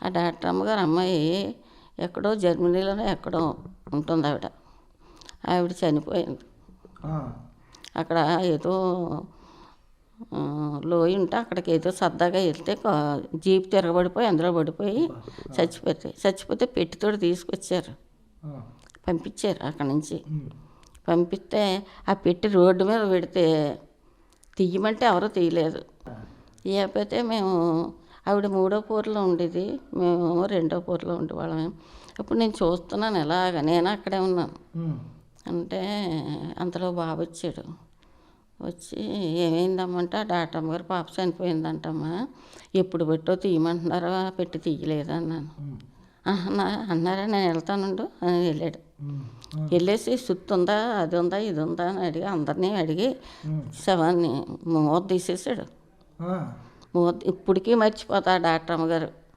ఆ డాక్టర్ అమ్మగారు అమ్మాయి ఎక్కడో జర్మనీలోనే ఎక్కడో ఉంటుంది ఆవిడ చనిపోయింది. అక్కడ ఏదో లోయ ఉంటే అక్కడికి ఏదో సరదాగా వెళ్తే జీప్ తిరగబడిపోయి అందులో పడిపోయి చచ్చిపోతే పెట్టితోటి తీసుకొచ్చారు, పంపించారు అక్కడి నుంచి. పంపిస్తే ఆ పెట్టి రోడ్డు మీద పెడితే తీయమంటే ఎవరూ తీయలేదు. తీయకపోతే మేము ఆవిడ 3వ ఫ్లోర్లో ఉండేది, మేము 2వ ఫ్లోర్లో ఉండేవాళ్ళం. ఇప్పుడు నేను చూస్తున్నాను ఎలాగ, నేను అక్కడే ఉన్నాను. అంటే అంతలో బాబు వచ్చాడు. వచ్చి ఏమైందమ్మంటే ఆ డాక్టర్ అమ్మగారు పాప చనిపోయిందంటమ్మా, ఎప్పుడు పెట్టో తీయమంటున్నారో పెట్టి తీయలేదు అన్నాను. అన్నారా, నేను వెళ్తానుండు అని వెళ్ళాడు. వెళ్ళేసి సుత్తి ఉందా, అది ఉందా, ఇది ఉందా అని అడిగి అందరినీ అడిగి శవాన్ని మూత తీసేసాడు. ఇప్పటికీ మర్చిపోతా డాక్టర్ అమ్మగారు.